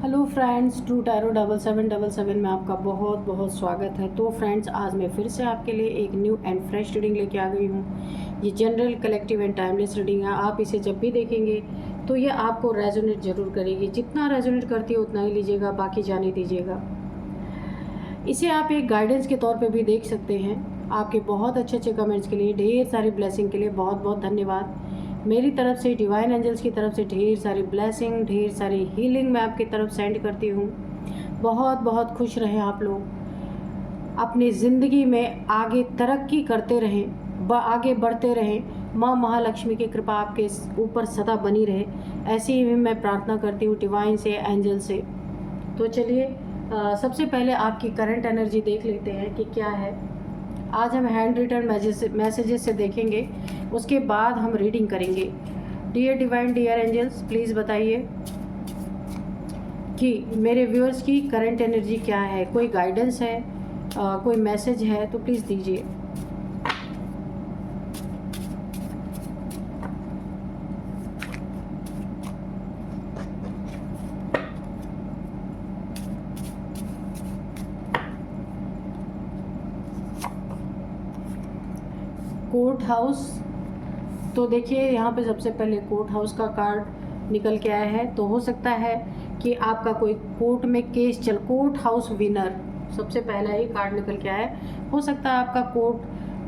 Hello friends, true tarot 7777 में आपका बहुत बहुत स्वागत है। तो फ्रेंड्स, आज मैं फिर से आपके लिए एक न्यू एंड फ्रेश रीडिंग लेके आ गई हूँ। ये general, collective and timeless reading है। आप इसे जब भी देखेंगे तो ये आपको रेजोनेट ज़रूर करेगी। जितना रेजोनेट करती है उतना ही लीजिएगा, बाकी जाने दीजिएगा। इसे आप एक गाइडेंस के तौर पे भी देख सकते हैं। आपके बहुत अच्छे अच्छे कमेंट्स के लिए, ढेर सारी ब्लेसिंग के लिए बहुत बहुत धन्यवाद। मेरी तरफ से, डिवाइन एंजल्स की तरफ से ढेर सारी ब्लेसिंग, ढेर सारी हीलिंग मैं आपकी तरफ सेंड करती हूँ। बहुत बहुत खुश रहें आप लोग। अपनी ज़िंदगी में आगे तरक्की करते रहें, आगे बढ़ते रहें। माँ महालक्ष्मी की कृपा आपके ऊपर सदा बनी रहे, ऐसी ही मैं प्रार्थना करती हूँ डिवाइन से, एंजल से। तो चलिए, सबसे पहले आपकी करंट एनर्जी देख लेते हैं कि क्या है। आज हम हैंड रिटन मैसेजेस से देखेंगे, उसके बाद हम रीडिंग करेंगे। Dear divine, dear angels, please बताइए कि मेरे व्यूअर्स की करंट एनर्जी क्या है। कोई गाइडेंस है, कोई मैसेज है तो प्लीज़ दीजिए। Court house. तो देखिए, यहाँ पे सबसे पहले कोर्ट हाउस का कार्ड निकल के आया है। तो हो सकता है कि आपका कोई कोर्ट में केस कोर्ट हाउस विनर, सबसे पहला ही कार्ड निकल के आया है। हो सकता है आपका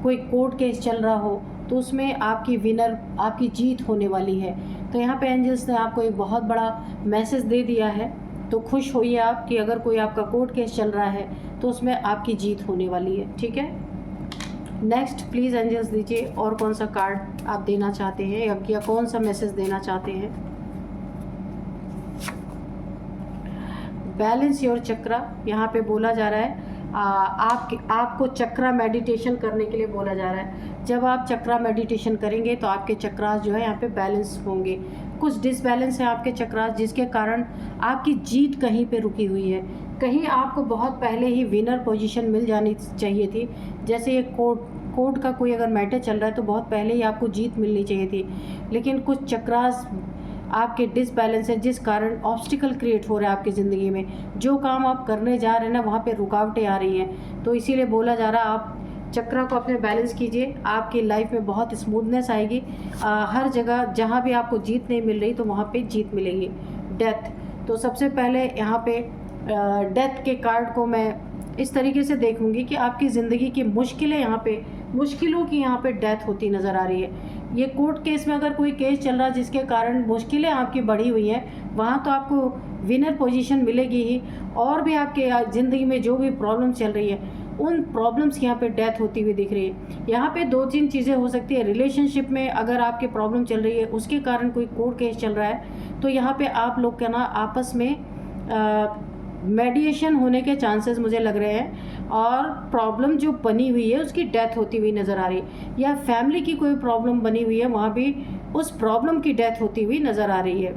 कोई कोर्ट केस चल रहा हो, तो उसमें आपकी विनर, आपकी जीत होने वाली है। तो यहाँ पे एंजल्स ने आपको एक बहुत बड़ा मैसेज दे दिया है। तो खुश होइए आप कि अगर कोई आपका कोर्ट केस चल रहा है तो उसमें आपकी जीत होने वाली है। ठीक है, नेक्स्ट प्लीज़ एंजल्स दीजिए और कौन सा कार्ड आप देना चाहते हैं या कौन सा मैसेज देना चाहते हैं। बैलेंस योर चक्रा, यहाँ पे बोला जा रहा है आपको चक्रा मेडिटेशन करने के लिए बोला जा रहा है। जब आप चक्रा मेडिटेशन करेंगे तो आपके चक्रास जो है यहाँ पे बैलेंस होंगे। कुछ डिसबैलेंस है आपके चक्रास, जिसके कारण आपकी जीत कहीं पे रुकी हुई है। कहीं आपको बहुत पहले ही विनर पोजीशन मिल जानी चाहिए थी। जैसे ये कोर्ट का कोई अगर मैटर चल रहा है तो बहुत पहले ही आपको जीत मिलनी चाहिए थी, लेकिन कुछ चक्रास आपके डिसबैलेंस है, जिस कारण ऑब्स्टिकल क्रिएट हो रहा है आपकी ज़िंदगी में। जो काम आप करने जा रहे हैं ना, वहाँ पे रुकावटें आ रही हैं। तो इसीलिए बोला जा रहा है आप चक्रा को अपने बैलेंस कीजिए, आपकी लाइफ में बहुत स्मूथनेस आएगी। हर जगह जहाँ भी आपको जीत नहीं मिल रही तो वहाँ पे जीत मिलेगी। डेथ, तो सबसे पहले यहाँ पे डेथ के कार्ड को मैं इस तरीके से देखूंगी कि आपकी ज़िंदगी की मुश्किलें, मुश्किलों की यहाँ पे डेथ होती नज़र आ रही है। ये कोर्ट केस में अगर कोई केस चल रहा है जिसके कारण मुश्किलें आपकी बढ़ी हुई हैं, वहाँ तो आपको विनर पोजीशन मिलेगी ही। और भी आपके ज़िंदगी में जो भी प्रॉब्लम चल रही है, उन प्रॉब्लम्स की यहाँ पे डेथ होती हुई दिख रही है। यहाँ पे दो तीन चीज़ें हो सकती है। रिलेशनशिप में अगर आपके प्रॉब्लम चल रही है, उसके कारण कोई कोर्ट केस चल रहा है, तो यहाँ पे आप लोग का ना आपस में मेडिएशन होने के चांसेस मुझे लग रहे हैं। और प्रॉब्लम जो बनी हुई है उसकी डेथ होती हुई नज़र आ रही है। या फैमिली की कोई प्रॉब्लम बनी हुई है, वहाँ भी उस प्रॉब्लम की डेथ होती हुई नज़र आ रही है।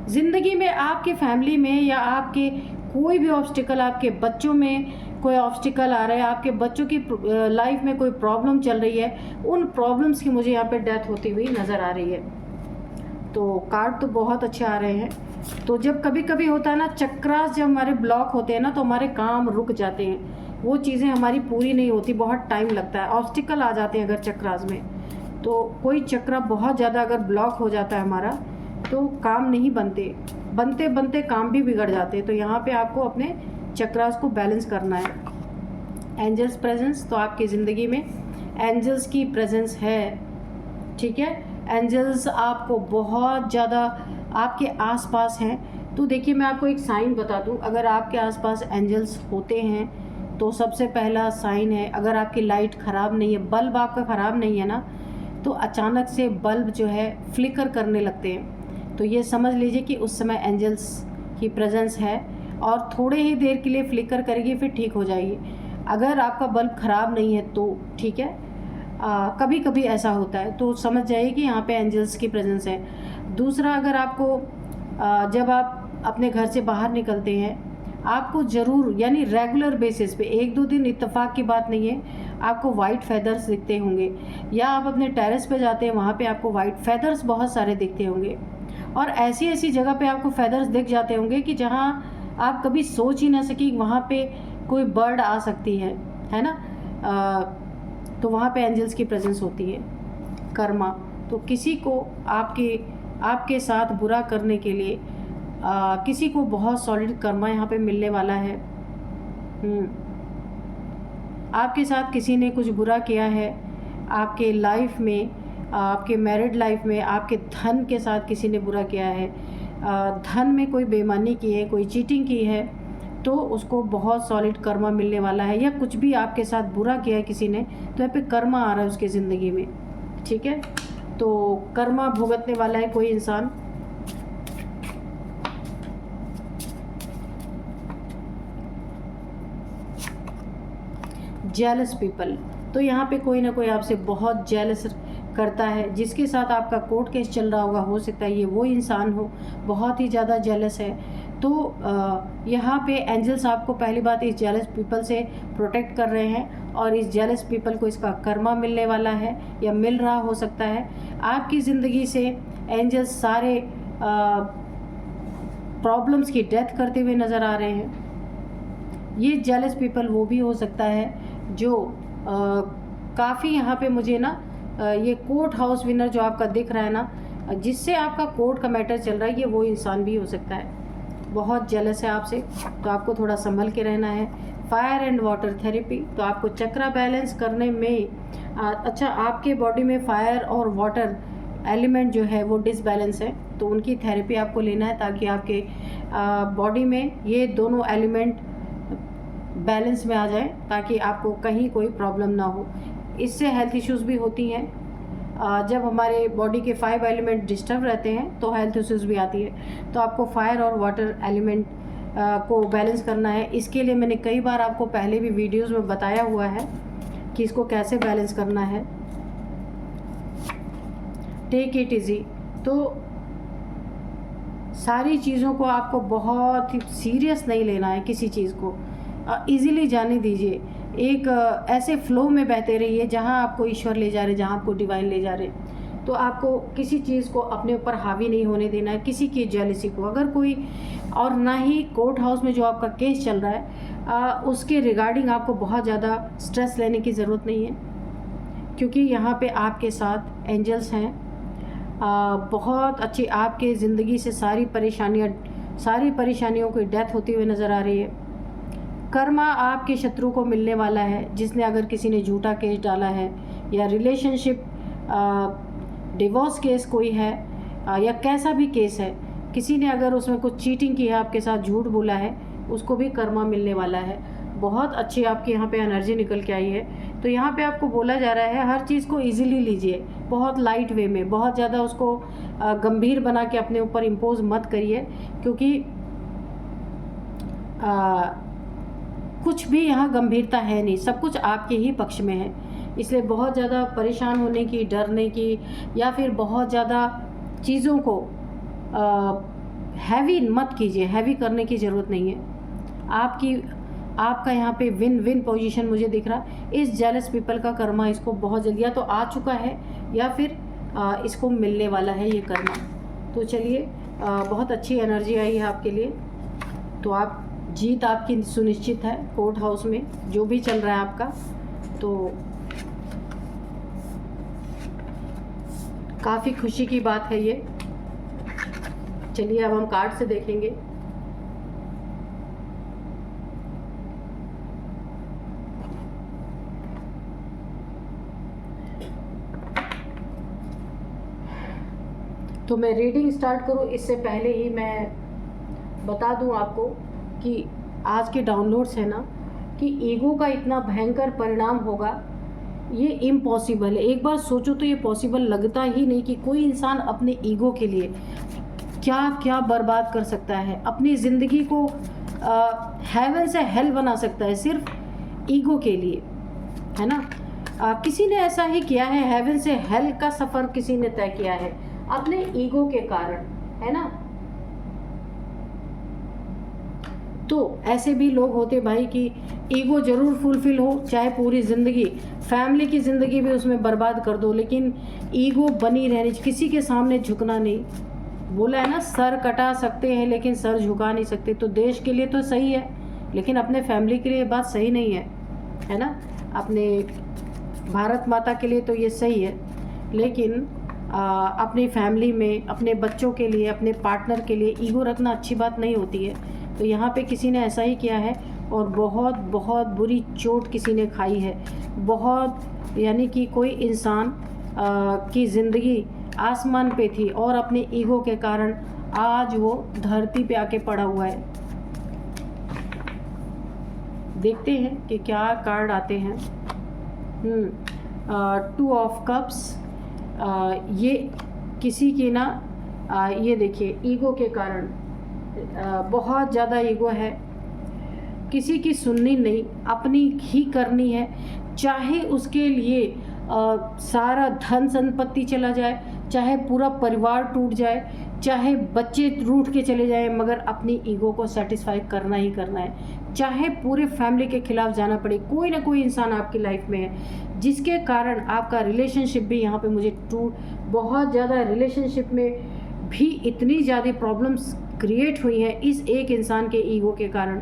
ज़िंदगी में आपके फैमिली में या आपके कोई भी ऑब्स्टिकल, आपके बच्चों में कोई ऑब्स्टिकल आ रहा है, आपके बच्चों की लाइफ में कोई प्रॉब्लम चल रही है, उन प्रॉब्लम्स की मुझे यहाँ पे डेथ होती हुई नज़र आ रही है। तो कार्ड तो बहुत अच्छे आ रहे हैं। तो जब कभी कभी होता है ना, चक्रास जब हमारे ब्लॉक होते हैं ना, तो हमारे काम रुक जाते हैं, वो चीज़ें हमारी पूरी नहीं होती, बहुत टाइम लगता है, ऑब्स्टिकल आ जाते हैं अगर चक्रास में। तो कोई चक्रा बहुत ज़्यादा अगर ब्लॉक हो जाता है हमारा, तो काम नहीं बनते बनते काम भी बिगड़ जाते हैं। तो यहाँ पे आपको अपने चक्रास को बैलेंस करना है। एंजल्स प्रेजेंस, तो आपकी ज़िंदगी में एंजल्स की प्रेजेंस है। ठीक है, एंजल्स आपको बहुत ज़्यादा आपके आसपास हैं। तो देखिए, मैं आपको एक साइन बता दूं, अगर आपके आसपास एंजल्स होते हैं तो सबसे पहला साइन है, अगर आपकी लाइट ख़राब नहीं है, बल्ब आपका ख़राब नहीं है ना, तो अचानक से बल्ब जो है फ्लिकर करने लगते हैं, तो ये समझ लीजिए कि उस समय एंजल्स की प्रेजेंस है। और थोड़े ही देर के लिए फ्लिकर करेगी, फिर ठीक हो जाएगी। अगर आपका बल्ब ख़राब नहीं है तो ठीक है, कभी कभी ऐसा होता है, तो समझ जाइए कि यहाँ पे एंजल्स की प्रेजेंस है। दूसरा, अगर आपको जब आप अपने घर से बाहर निकलते हैं, आपको ज़रूर, यानी रेगुलर बेसिस पे, एक दो दिन इत्तेफाक की बात नहीं है, आपको वाइट फेदर्स दिखते होंगे। या आप अपने टेरेस पे जाते हैं, वहाँ पे आपको वाइट फेदर्स बहुत सारे दिखते होंगे। और ऐसी ऐसी जगह पे आपको फेदर्स दिख जाते होंगे कि जहाँ आप कभी सोच ही ना सकी वहाँ पे कोई बर्ड आ सकती है ना। तो वहाँ पे एंजल्स की प्रेजेंस होती है। कर्मा, तो किसी को आपके साथ बुरा करने के लिए किसी को बहुत सॉलिड कर्मा यहाँ पे मिलने वाला है। आपके साथ किसी ने कुछ बुरा किया है आपके लाइफ में, आपके मैरिड लाइफ में, आपके धन के साथ किसी ने बुरा किया है, धन में कोई बेईमानी की है, कोई चीटिंग की है, तो उसको बहुत सॉलिड कर्मा मिलने वाला है। या कुछ भी आपके साथ बुरा किया है किसी ने, तो यहाँ पे कर्मा आ रहा है उसकी ज़िंदगी में, ठीक है। तो कर्मा भुगतने वाला है कोई इंसान। जेलस पीपल, तो यहाँ पे कोई ना कोई आपसे बहुत जेलस करता है। जिसके साथ आपका कोर्ट केस चल रहा होगा, हो सकता है ये वो इंसान हो, बहुत ही ज़्यादा जेलस है। तो यहाँ पे एंजल्स आपको पहली बात इस जेलस पीपल से प्रोटेक्ट कर रहे हैं, और इस जेलस पीपल को इसका कर्मा मिलने वाला है या मिल रहा हो सकता है। आपकी ज़िंदगी से एंजल्स सारे प्रॉब्लम्स की डेथ करते हुए नज़र आ रहे हैं। ये जेलस पीपल वो भी हो सकता है जो काफ़ी यहाँ पे मुझे ना ये कोर्ट हाउस विनर जो आपका दिख रहा है ना, जिससे आपका कोर्ट का मैटर चल रहा है, ये वो इंसान भी हो सकता है। बहुत जेलस है आपसे, तो आपको थोड़ा संभल के रहना है। फायर एंड वाटर थेरेपी, तो आपको चक्रा बैलेंस करने में अच्छा, आपके बॉडी में फायर और वाटर एलिमेंट जो है वो डिसबैलेंस है, तो उनकी थेरेपी आपको लेना है ताकि आपके बॉडी में ये दोनों एलिमेंट बैलेंस में आ जाए, ताकि आपको कहीं कोई प्रॉब्लम ना हो। इससे हेल्थ इश्यूज़ भी होती हैं। जब हमारे बॉडी के 5 एलिमेंट डिस्टर्ब रहते हैं तो हेल्थ इश्यूज़ भी आती है। तो आपको फायर और वाटर एलिमेंट को बैलेंस करना है। इसके लिए मैंने कई बार आपको पहले भी वीडियोस में बताया हुआ है कि इसको कैसे बैलेंस करना है। टेक इट इजी, तो सारी चीज़ों को आपको बहुत ही सीरियस नहीं लेना है, किसी चीज़ को इजीली जाने दीजिए। एक ऐसे फ्लो में बहते रहिए जहाँ आपको ईश्वर ले जा रहे, जहाँ आपको डिवाइन ले जा रहे। तो आपको किसी चीज़ को अपने ऊपर हावी नहीं होने देना है, किसी की जेलसी को, अगर कोई, और ना ही कोर्ट हाउस में जो आपका केस चल रहा है उसके रिगार्डिंग आपको बहुत ज़्यादा स्ट्रेस लेने की ज़रूरत नहीं है, क्योंकि यहाँ पे आपके साथ एंजल्स हैं। बहुत अच्छी आपके ज़िंदगी से सारी परेशानियों की डेथ होती हुई नज़र आ रही है। कर्मा आपके शत्रु को मिलने वाला है, जिसने अगर किसी ने झूठा केस डाला है या रिलेशनशिप डिवोर्स केस कोई है या कैसा भी केस है, किसी ने अगर उसमें कुछ चीटिंग की है, आपके साथ झूठ बोला है, उसको भी कर्मा मिलने वाला है। बहुत अच्छी आपकी यहाँ पे एनर्जी निकल के आई है। तो यहाँ पे आपको बोला जा रहा है हर चीज़ को इजीली लीजिए, बहुत लाइट वे में, बहुत ज़्यादा उसको गंभीर बना के अपने ऊपर इम्पोज मत करिए, क्योंकि कुछ भी यहाँ गंभीरता है नहीं, सब कुछ आपके ही पक्ष में है। इसलिए बहुत ज़्यादा परेशान होने की, डरने की, या फिर बहुत ज़्यादा चीज़ों को हैवी मत कीजिए, हैवी करने की ज़रूरत नहीं है। आपका यहाँ पे विन विन पोजीशन मुझे दिख रहा। इस जेलस पीपल का कर्मा इसको बहुत जल्दी या तो आ चुका है या फिर इसको मिलने वाला है ये कर्मा। तो चलिए, बहुत अच्छी एनर्जी आई है आपके लिए। तो आप जीत आपकी सुनिश्चित है कोर्ट हाउस में जो भी चल रहा है आपका। तो काफ़ी खुशी की बात है ये। चलिए अब हम कार्ड से देखेंगे। तो मैं रीडिंग स्टार्ट करूँ इससे पहले ही मैं बता दूं आपको कि आज के डाउनलोड्स है ना, कि ईगो का इतना भयंकर परिणाम होगा, ये इम्पॉसिबल है। एक बार सोचो तो ये पॉसिबल लगता ही नहीं कि कोई इंसान अपने ईगो के लिए क्या क्या बर्बाद कर सकता है, अपनी ज़िंदगी को हेवन से हेल बना सकता है सिर्फ ईगो के लिए, है ना। किसी ने ऐसा ही किया है, हेवन से हेल का सफ़र किसी ने तय किया है अपने ईगो के कारण, है ना। तो ऐसे भी लोग होते भाई कि ईगो ज़रूर फुलफिल हो, चाहे पूरी ज़िंदगी, फैमिली की ज़िंदगी भी उसमें बर्बाद कर दो, लेकिन ईगो बनी रहनी, किसी के सामने झुकना नहीं, बोला है ना, सर कटा सकते हैं लेकिन सर झुका नहीं सकते। तो देश के लिए तो सही है, लेकिन अपने फैमिली के लिए ये बात सही नहीं है ना। अपने भारत माता के लिए तो ये सही है, लेकिन अपनी फैमिली में अपने बच्चों के लिए, अपने पार्टनर के लिए ईगो रखना अच्छी बात नहीं होती है। तो यहाँ पे किसी ने ऐसा ही किया है और बहुत बहुत बुरी चोट किसी ने खाई है। बहुत, यानी कि कोई इंसान की ज़िंदगी आसमान पे थी और अपने ईगो के कारण आज वो धरती पे आके पड़ा हुआ है। देखते हैं कि क्या कार्ड आते हैं। 2 ऑफ कप्स, ये किसी की ना, ये देखिए ईगो के कारण बहुत ज़्यादा ईगो है, किसी की सुननी नहीं, अपनी ही करनी है। चाहे उसके लिए सारा धन संपत्ति चला जाए, चाहे पूरा परिवार टूट जाए, चाहे बच्चे रूठ के चले जाएं, मगर अपनी ईगो को सेटिस्फाई करना ही करना है। चाहे पूरे फैमिली के खिलाफ जाना पड़े, कोई ना कोई इंसान आपकी लाइफ में है जिसके कारण आपका रिलेशनशिप भी यहाँ पे मुझे बहुत ज़्यादा, रिलेशनशिप में भी इतनी ज़्यादा प्रॉब्लम्स क्रिएट हुई हैं इस एक इंसान के ईगो के कारण।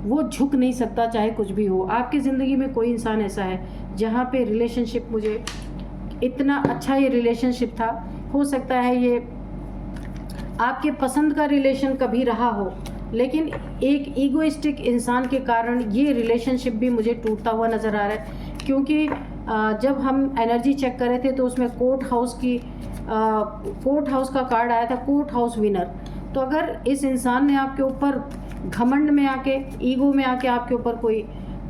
वो झुक नहीं सकता चाहे कुछ भी हो। आपकी ज़िंदगी में कोई इंसान ऐसा है जहाँ पे रिलेशनशिप, मुझे इतना अच्छा ये रिलेशनशिप था, हो सकता है ये आपके पसंद का रिलेशन कभी रहा हो, लेकिन एक ईगोइस्टिक इंसान के कारण ये रिलेशनशिप भी मुझे टूटता हुआ नज़र आ रहा है। क्योंकि जब हम एनर्जी चेक कर रहे थे तो उसमें कोर्ट हाउस का कार्ड आया था, कोर्ट हाउस विनर। तो अगर इस इंसान ने आपके ऊपर घमंड में आके, ईगो में आके आपके ऊपर कोई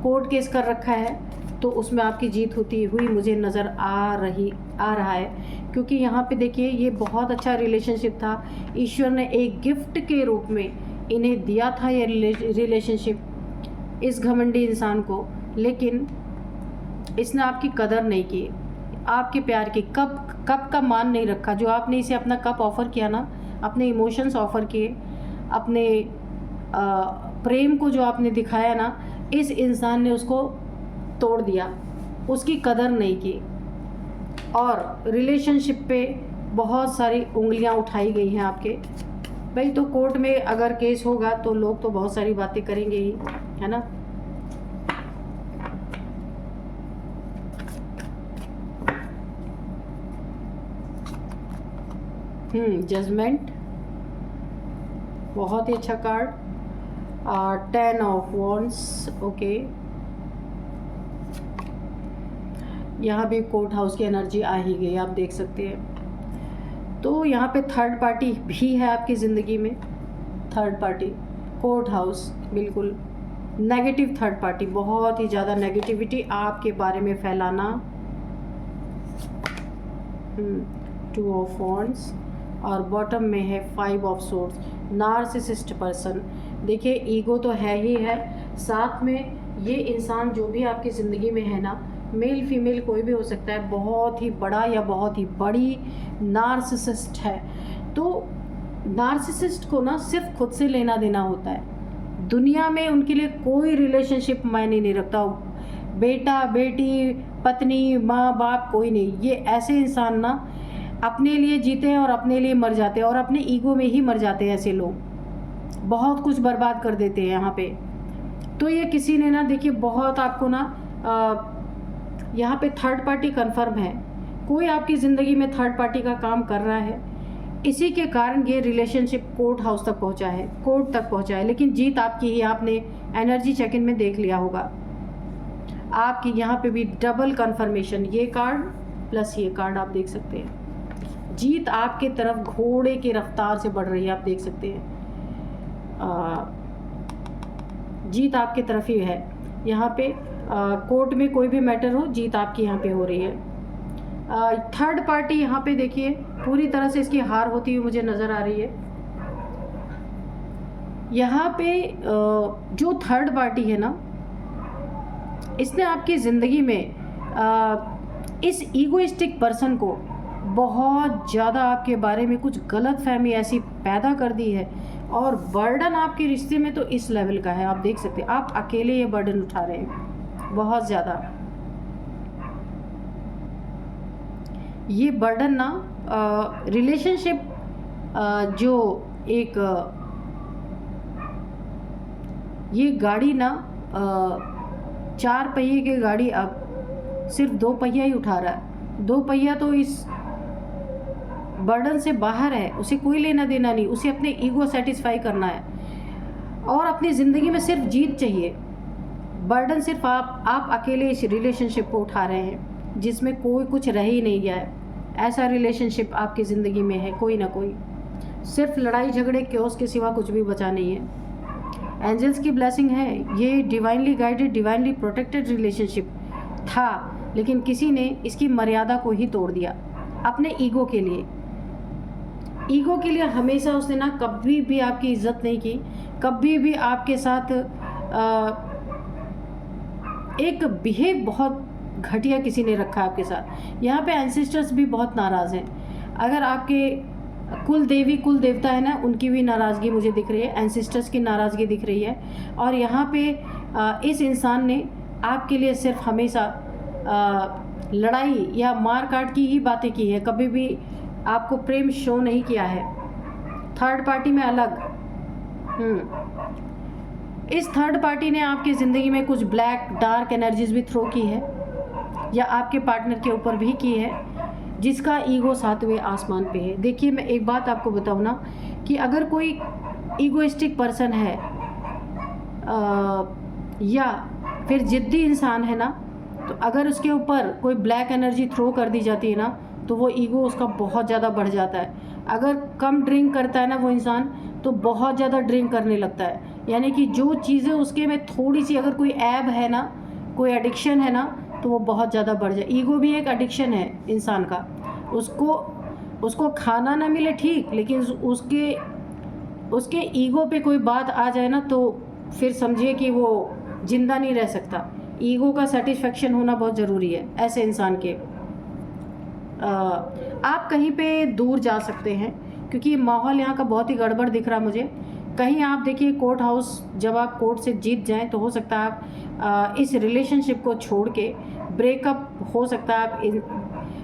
कोर्ट केस कर रखा है, तो उसमें आपकी जीत होती हुई मुझे नज़र आ रहा है। क्योंकि यहाँ पे देखिए ये बहुत अच्छा रिलेशनशिप था, ईश्वर ने एक गिफ्ट के रूप में इन्हें दिया था ये रिलेशनशिप इस घमंडी इंसान को, लेकिन इसने आपकी कदर नहीं की, आपके प्यार की कप का मान नहीं रखा। जो आपने इसे अपना कप ऑफ़र किया ना, अपने इमोशंस ऑफ़र किए, अपने प्रेम को जो आपने दिखाया ना, इस इंसान ने उसको तोड़ दिया, उसकी कदर नहीं की और रिलेशनशिप पे बहुत सारी उंगलियां उठाई गई हैं आपके। भाई तो कोर्ट में अगर केस होगा तो लोग तो बहुत सारी बातें करेंगे ही, है ना। जजमेंट, बहुत ही अच्छा कार्ड। 10 of wands, okay. यहाँ भी कोर्ट हाउस की एनर्जी आ ही गई, आप देख सकते हैं। तो यहाँ पे थर्ड पार्टी भी है आपकी ज़िंदगी में, थर्ड पार्टी, कोर्ट हाउस, बिल्कुल नेगेटिव थर्ड पार्टी, बहुत ही ज़्यादा नेगेटिविटी आपके बारे में फैलाना। 2 ऑफ वॉन्ड्स और बॉटम में है 5 ऑफ सोर्ड्स, नार्सिसिस्ट पर्सन। देखिए ईगो तो है ही है, साथ में ये इंसान जो भी आपकी ज़िंदगी में है ना, मेल फीमेल कोई भी हो सकता है, बहुत ही बड़ा या बहुत ही बड़ी नार्सिसिस्ट है। तो नार्सिसिस्ट को ना सिर्फ खुद से लेना देना होता है, दुनिया में उनके लिए कोई रिलेशनशिप मायने नहीं रखता, बेटा बेटी, पत्नी, माँ बाप, कोई नहीं। ये ऐसे इंसान ना अपने लिए जीते हैं और अपने लिए मर जाते हैं और अपने ईगो में ही मर जाते हैं। ऐसे लोग बहुत कुछ बर्बाद कर देते हैं यहाँ पे। तो ये किसी ने ना, देखिए बहुत आपको ना यहाँ पे थर्ड पार्टी कंफर्म है, कोई आपकी ज़िंदगी में थर्ड पार्टी का काम कर रहा है, इसी के कारण ये रिलेशनशिप कोर्ट हाउस तक पहुँचा है, कोर्ट तक पहुँचा है। लेकिन जीत आपकी ही, आपने एनर्जी चेक इन में देख लिया होगा आपकी। यहाँ पे भी डबल कंफर्मेशन, ये कार्ड प्लस ये कार्ड आप देख सकते हैं। जीत आपके तरफ घोड़े की रफ्तार से बढ़ रही है, आप देख सकते हैं। जीत आपके तरफ ही है यहाँ पे। कोर्ट में कोई भी मैटर हो, जीत आपकी यहाँ पे हो रही है। थर्ड पार्टी यहाँ पे देखिए पूरी तरह से इसकी हार होती हुई मुझे नज़र आ रही है। यहाँ पे जो थर्ड पार्टी है ना, इसने आपकी ज़िंदगी में इस ईगोइस्टिक पर्सन को बहुत ज़्यादा आपके बारे में कुछ गलत फहमी ऐसी पैदा कर दी है और बर्डन आपके रिश्ते में तो इस लेवल का है, आप देख सकते हैं। आप अकेले ये बर्डन उठा रहे हैं बहुत ज़्यादा। ये बर्डन ना रिलेशनशिप जो एक ये गाड़ी ना 4 पहिए की गाड़ी अब सिर्फ 2 पहिया ही उठा रहा है। 2 पहिया तो इस बर्डन से बाहर है, उसे कोई लेना देना नहीं, उसे अपने ईगो सेटिस्फाई करना है और अपनी ज़िंदगी में सिर्फ जीत चाहिए। बर्डन सिर्फ आप अकेले इस रिलेशनशिप को उठा रहे हैं जिसमें कोई कुछ रह ही नहीं गया है। ऐसा रिलेशनशिप आपकी ज़िंदगी में है कोई ना कोई, सिर्फ लड़ाई झगड़े क्योस के सिवा कुछ भी बचा नहीं है। एंजल्स की ब्लेसिंग है, ये divinely guided divinely protected relationship था, लेकिन किसी ने इसकी मर्यादा को ही तोड़ दिया अपने ईगो के लिए। ईगो के लिए हमेशा उसने ना कभी भी आपकी इज्जत नहीं की, कभी भी आपके साथ एक बिहेव बहुत घटिया किसी ने रखा आपके साथ। यहाँ पे एंसेस्टर्स भी बहुत नाराज़ हैं। अगर आपके कुल देवी कुल देवता है ना, उनकी भी नाराज़गी मुझे दिख रही है, एंसेस्टर्स की नाराज़गी दिख रही है। और यहाँ पे इस इंसान ने आपके लिए सिर्फ हमेशा लड़ाई या मार काट की ही बातें की है, कभी भी आपको प्रेम शो नहीं किया है। थर्ड पार्टी में अलग इस थर्ड पार्टी ने आपकी ज़िंदगी में कुछ ब्लैक डार्क एनर्जीज भी थ्रो की है या आपके पार्टनर के ऊपर भी की है, जिसका ईगो 7वें आसमान पे है। देखिए, मैं एक बात आपको बताऊँ ना कि अगर कोई ईगोइस्टिक पर्सन है या फिर जिद्दी इंसान है ना, तो अगर उसके ऊपर कोई ब्लैक एनर्जी थ्रो कर दी जाती है ना, तो वो ईगो उसका बहुत ज़्यादा बढ़ जाता है। अगर कम ड्रिंक करता है ना वो इंसान, तो बहुत ज़्यादा ड्रिंक करने लगता है। यानी कि जो चीज़ें उसके में थोड़ी सी अगर कोई ऐब है ना, कोई एडिक्शन है ना, तो वो बहुत ज़्यादा बढ़ जाए। ईगो भी एक एडिक्शन है इंसान का। उसको खाना ना मिले ठीक, लेकिन उसके ईगो पे कोई बात आ जाए ना, तो फिर समझिए कि वो जिंदा नहीं रह सकता। ईगो का सेटिस्फेक्शन होना बहुत ज़रूरी है ऐसे इंसान के। आप कहीं पे दूर जा सकते हैं क्योंकि माहौल यहाँ का बहुत ही गड़बड़ दिख रहा मुझे। कहीं आप देखिए कोर्ट हाउस, जब आप कोर्ट से जीत जाएं तो हो सकता है आप इस रिलेशनशिप को छोड़ के ब्रेकअप हो सकता है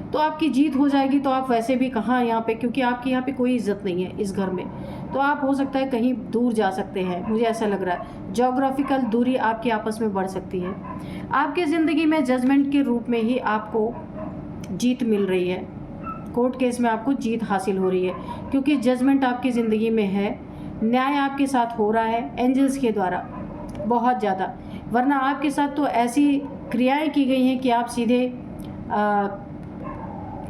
तो आपकी जीत हो जाएगी। तो आप वैसे भी कहाँ यहाँ पे, क्योंकि आपकी यहाँ पे कोई इज्जत नहीं है इस घर में, तो आप हो सकता है कहीं दूर जा सकते हैं। मुझे ऐसा लग रहा है ज्योग्राफिकल दूरी आपकी आपस में बढ़ सकती है। आपकी ज़िंदगी में जजमेंट के रूप में ही आपको जीत मिल रही है, कोर्ट केस में आपको जीत हासिल हो रही है क्योंकि जजमेंट आपकी ज़िंदगी में है, न्याय आपके साथ हो रहा है एंजल्स के द्वारा बहुत ज़्यादा। वरना आपके साथ तो ऐसी क्रियाएं की गई हैं कि आप सीधे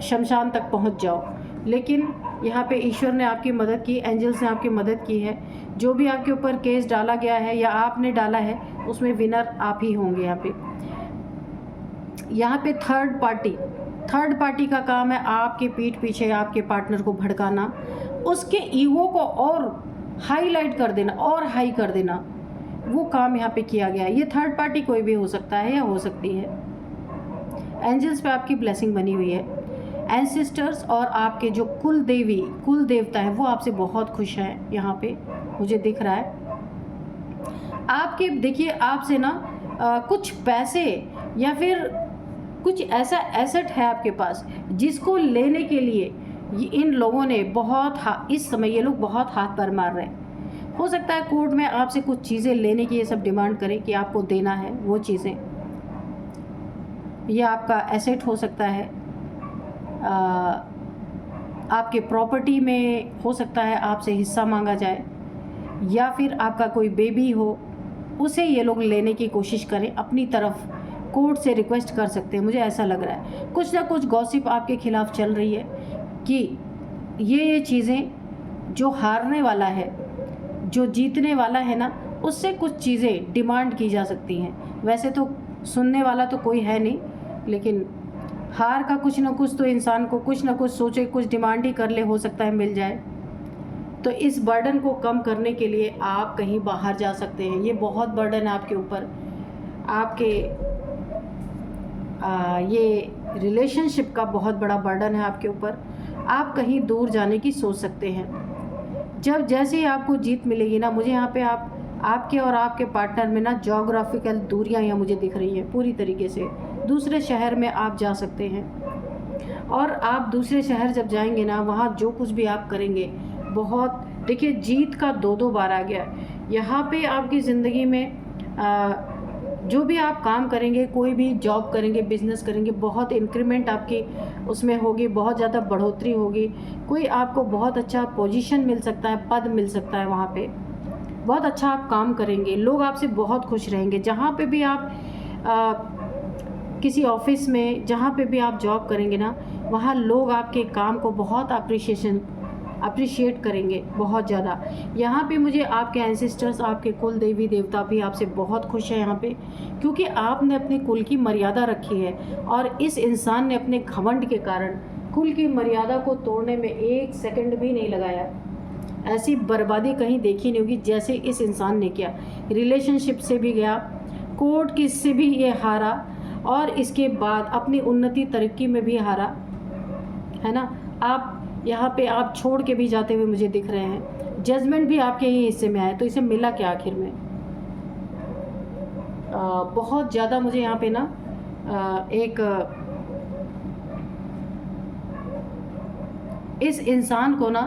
शमशान तक पहुंच जाओ, लेकिन यहाँ पे ईश्वर ने आपकी मदद की, एंजल्स ने आपकी मदद की है। जो भी आपके ऊपर केस डाला गया है या आपने डाला है, उसमें विनर आप ही होंगे। यहाँ पे थर्ड पार्टी का काम है आपके पीठ पीछे आपके पार्टनर को भड़काना, उसके ईगो को और हाईलाइट कर देना और हाई कर देना, वो काम यहाँ पे किया गया है। ये थर्ड पार्टी कोई भी हो सकता है या हो सकती है। एंजल्स पे आपकी ब्लेसिंग बनी हुई है। एंसेस्टर्स और आपके जो कुल देवता है वो आपसे बहुत खुश हैं, यहाँ पे मुझे दिख रहा है। आपके देखिए आपसे ना कुछ पैसे या फिर कुछ ऐसा एसेट है आपके पास जिसको लेने के लिए इन लोगों ने इस समय ये लोग बहुत हाथ पैर मार रहे हैं। हो सकता है कोर्ट में आपसे कुछ चीज़ें लेने की ये सब डिमांड करें कि आपको देना है वो चीज़ें, यह आपका एसेट हो सकता है, आपके प्रॉपर्टी में हो सकता है आपसे हिस्सा मांगा जाए, या फिर आपका कोई बेबी हो उसे ये लोग लेने की कोशिश करें अपनी तरफ, कोर्ट से रिक्वेस्ट कर सकते हैं। मुझे ऐसा लग रहा है कुछ ना कुछ गॉसिप आपके खिलाफ चल रही है कि ये चीज़ें जो हारने वाला है, जो जीतने वाला है ना, उससे कुछ चीज़ें डिमांड की जा सकती हैं। वैसे तो सुनने वाला तो कोई है नहीं, लेकिन हार का कुछ ना कुछ तो इंसान को कुछ ना कुछ सोचे, कुछ डिमांड ही कर ले, हो सकता है मिल जाए। तो इस बर्डन को कम करने के लिए आप कहीं बाहर जा सकते हैं। ये बहुत बर्डन है आपके ऊपर, आपके ये रिलेशनशिप का बहुत बड़ा बर्डन है आपके ऊपर। आप कहीं दूर जाने की सोच सकते हैं। जैसे ही आपको जीत मिलेगी ना, मुझे यहाँ पे आपके और आपके पार्टनर में ना ज्योग्राफिकल दूरियाँ यहाँ मुझे दिख रही हैं पूरी तरीके से। दूसरे शहर में आप जा सकते हैं और आप दूसरे शहर जब जाएंगे ना, वहाँ जो कुछ भी आप करेंगे बहुत, देखिए जीत का दो बार आ गया। यहाँ पे आपकी ज़िंदगी में जो भी आप काम करेंगे, कोई भी जॉब करेंगे, बिजनेस करेंगे, बहुत इंक्रीमेंट आपकी उसमें होगी, बहुत ज़्यादा बढ़ोतरी होगी, कोई आपको बहुत अच्छा पोजीशन मिल सकता है, पद मिल सकता है वहाँ पे, बहुत अच्छा आप काम करेंगे, लोग आपसे बहुत खुश रहेंगे। जहाँ पे भी आप किसी ऑफिस में, जहाँ पे भी आप जॉब करेंगे ना, वहाँ लोग आपके काम को बहुत अप्रिशिएट करेंगे, बहुत ज़्यादा। यहाँ पे मुझे आपके एंसेस्टर्स, आपके कुल देवी देवता भी आपसे बहुत खुश है यहाँ पे, क्योंकि आपने अपने कुल की मर्यादा रखी है। और इस इंसान ने अपने घमंड के कारण कुल की मर्यादा को तोड़ने में 1 सेकंड भी नहीं लगाया। ऐसी बर्बादी कहीं देखी नहीं होगी जैसे इस इंसान ने किया। रिलेशनशिप से भी गया, कोर्ट केस से भी ये हारा, और इसके बाद अपनी उन्नति तरक्की में भी हारा, है ना। आप यहाँ पे आप छोड़ के भी जाते हुए मुझे दिख रहे हैं, जजमेंट भी आपके ही हिस्से में आया, तो इसे मिला क्या आखिर में। बहुत ज़्यादा मुझे यहाँ पे ना इस इंसान को ना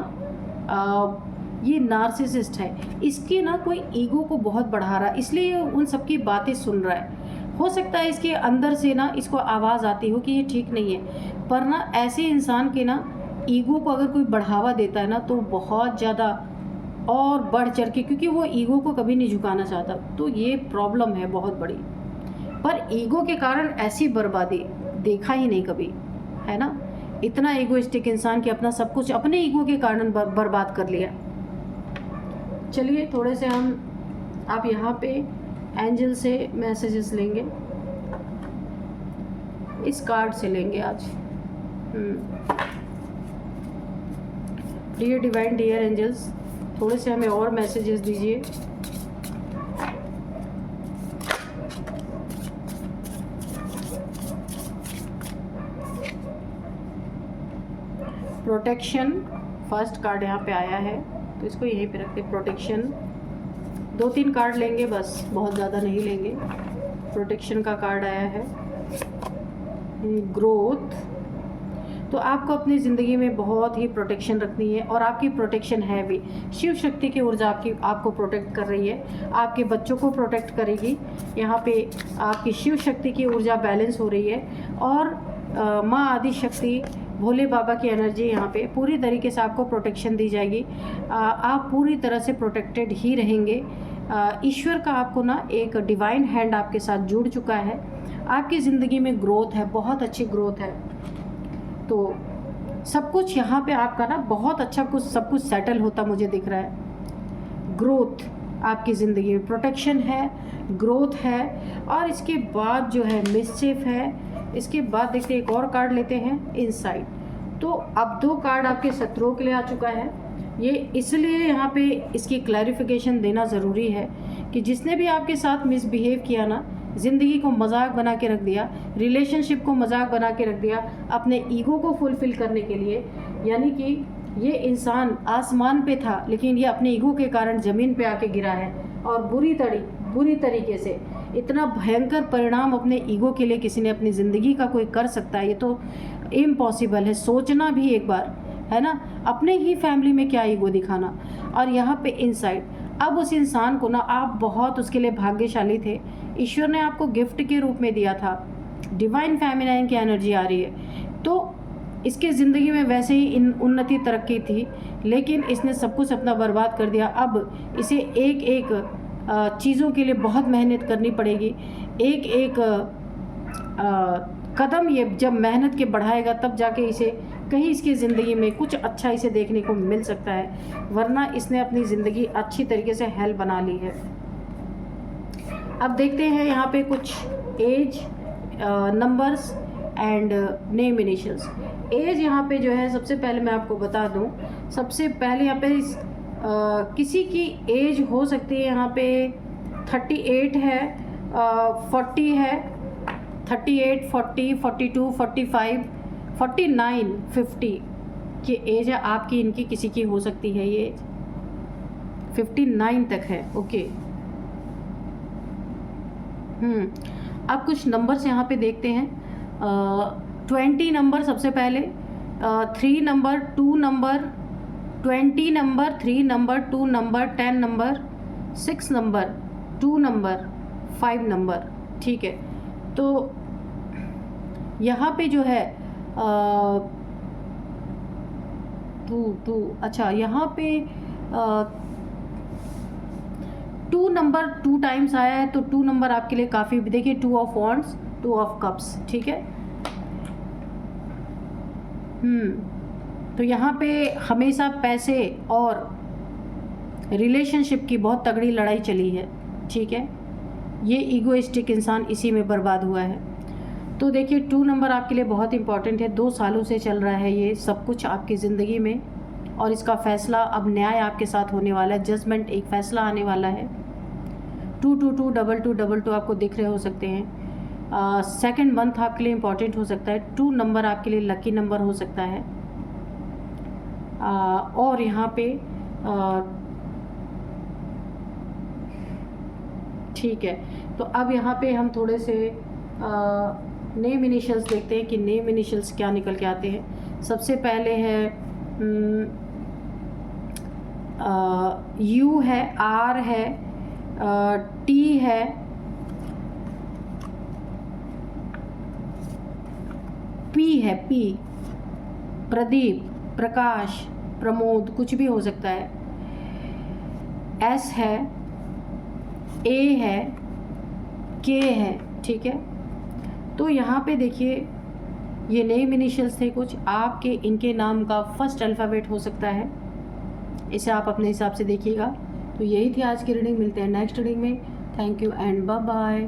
ये नार्सिसिस्ट है, इसके ना कोई ईगो को बहुत बढ़ा रहा है, इसलिए उन सबकी बातें सुन रहा है। हो सकता है इसके अंदर से ना इसको आवाज़ आती हो कि ये ठीक नहीं है, पर ना ऐसे इंसान के ना ईगो को अगर कोई बढ़ावा देता है ना, तो बहुत ज़्यादा और बढ़ चढ़ के, क्योंकि वो ईगो को कभी नहीं झुकाना चाहता, तो ये प्रॉब्लम है बहुत बड़ी। पर ईगो के कारण ऐसी बर्बादी देखा ही नहीं कभी, है ना। इतना ईगोइस्टिक इंसान कि अपना सब कुछ अपने ईगो के कारण बर्बाद कर लिया। चलिए थोड़े से आप यहाँ पे एंजल से मैसेजेस लेंगे, इस कार्ड से लेंगे आज। डियर डिवाइन, डियर एंजल्स, थोड़े से हमें और मैसेजेस दीजिए। प्रोटेक्शन फर्स्ट कार्ड यहाँ पे आया है, तो इसको यहीं पे रखते। प्रोटेक्शन 2-3 कार्ड लेंगे बस, बहुत ज़्यादा नहीं लेंगे। प्रोटेक्शन का कार्ड आया है। ग्रोथ, तो आपको अपनी ज़िंदगी में बहुत ही प्रोटेक्शन रखनी है, और आपकी प्रोटेक्शन है भी। शिव शक्ति की ऊर्जा आपको प्रोटेक्ट कर रही है, आपके बच्चों को प्रोटेक्ट करेगी। यहाँ पे आपकी शिव शक्ति की ऊर्जा बैलेंस हो रही है, और माँ आदि शक्ति, भोले बाबा की एनर्जी यहाँ पे पूरी तरीके से आपको प्रोटेक्शन दी जाएगी। आप पूरी तरह से प्रोटेक्टेड ही रहेंगे। ईश्वर का आपको ना एक डिवाइन हैंड आपके साथ जुड़ चुका है। आपकी ज़िंदगी में ग्रोथ है, बहुत अच्छी ग्रोथ है। तो सब कुछ यहाँ पे आपका ना बहुत अच्छा सब कुछ सेटल होता मुझे दिख रहा है। ग्रोथ आपकी ज़िंदगी में, प्रोटेक्शन है, ग्रोथ है, और इसके बाद जो है मिसचिफ है। इसके बाद देखते एक और कार्ड लेते हैं, इनसाइट। तो अब 2 कार्ड आपके शत्रुओं के लिए आ चुका है। ये इसलिए यहाँ पे इसकी क्लैरिफिकेशन देना ज़रूरी है कि जिसने भी आपके साथ मिसबिहेव किया ना, ज़िंदगी को मजाक बना के रख दिया, रिलेशनशिप को मजाक बना के रख दिया अपने ईगो को फुलफ़िल करने के लिए, यानी कि ये इंसान आसमान पे था लेकिन ये अपने ईगो के कारण ज़मीन पे आके गिरा है, और बुरी तरीके से। इतना भयंकर परिणाम अपने ईगो के लिए किसी ने अपनी ज़िंदगी का कोई कर सकता है, ये तो इम्पॉसिबल है। सोचना भी एक बार, है ना, अपने ही फैमिली में क्या ईगो दिखाना। और यहाँ पे इनसाइड, अब उस इंसान को ना आप बहुत उसके लिए भाग्यशाली थे, ईश्वर ने आपको गिफ्ट के रूप में दिया था। डिवाइन फेमिनाइन की एनर्जी आ रही है, तो इसके ज़िंदगी में वैसे ही उन्नति तरक्की थी, लेकिन इसने सब कुछ अपना बर्बाद कर दिया। अब इसे एक एक चीज़ों के लिए बहुत मेहनत करनी पड़ेगी। एक एक कदम ये जब मेहनत के बढ़ाएगा, तब जाके इसे कहीं इसकी ज़िंदगी में कुछ अच्छा इसे देखने को मिल सकता है, वरना इसने अपनी ज़िंदगी अच्छी तरीके से हेल बना ली है। अब देखते हैं यहाँ पे कुछ age, numbers and name initials. Age यहाँ पे जो है, सबसे पहले मैं आपको बता दूँ, सबसे पहले यहाँ पे किसी की एज हो सकती है यहाँ पे 38 है, 40 है, 38, 40, 42, 45, 49, 50 की एज है आपकी, इनकी किसी की हो सकती है ये एज। 59 तक है, ओके। अब कुछ नंबर्स यहाँ पे देखते हैं। 20 नंबर सबसे पहले, 3 number, 2 number, 20 number, 3 number, 2 number, 10 number, 6 number, 2 number, 5 number. ठीक है, तो यहाँ पे जो है टू अच्छा, यहाँ पे 2 नंबर 2 टाइम्स आया है, तो 2 नंबर आपके लिए काफ़ी, देखिए 2 ऑफ वॉन्ड्स, 2 ऑफ कप्स। ठीक है, तो यहाँ पे हमेशा पैसे और रिलेशनशिप की बहुत तगड़ी लड़ाई चली है। ठीक है, ये ईगोइस्टिक इंसान इसी में बर्बाद हुआ है। तो देखिए 2 नंबर आपके लिए बहुत इंपॉर्टेंट है, 2 सालों से चल रहा है ये सब कुछ आपकी ज़िंदगी में, और इसका फ़ैसला अब न्याय आपके साथ होने वाला है, जजमेंट, एक फ़ैसला आने वाला है। 222 22 आपको दिख रहे हो सकते हैं। सेकंड मंथ आपके लिए इम्पॉर्टेंट हो सकता है। 2 नंबर आपके लिए लकी नंबर हो सकता है। और यहाँ पे ठीक है, तो अब यहाँ पे हम थोड़े से नेम इनिशियल्स देखते हैं कि नेम इनिशियल्स क्या निकल के आते हैं। सबसे पहले है यू है, आर है, टी है, पी है, पी, प्रदीप, प्रकाश, प्रमोद, कुछ भी हो सकता है, एस है, ए है, के है। ठीक है, तो यहाँ पे देखिए ये नेम इनिशियल्स थे कुछ आपके, इनके नाम का फर्स्ट अल्फ़ाबेट हो सकता है, इसे आप अपने हिसाब से देखिएगा। तो यही थी आज की रीडिंग, मिलते हैं नेक्स्ट रीडिंग में। Thank you and bye bye.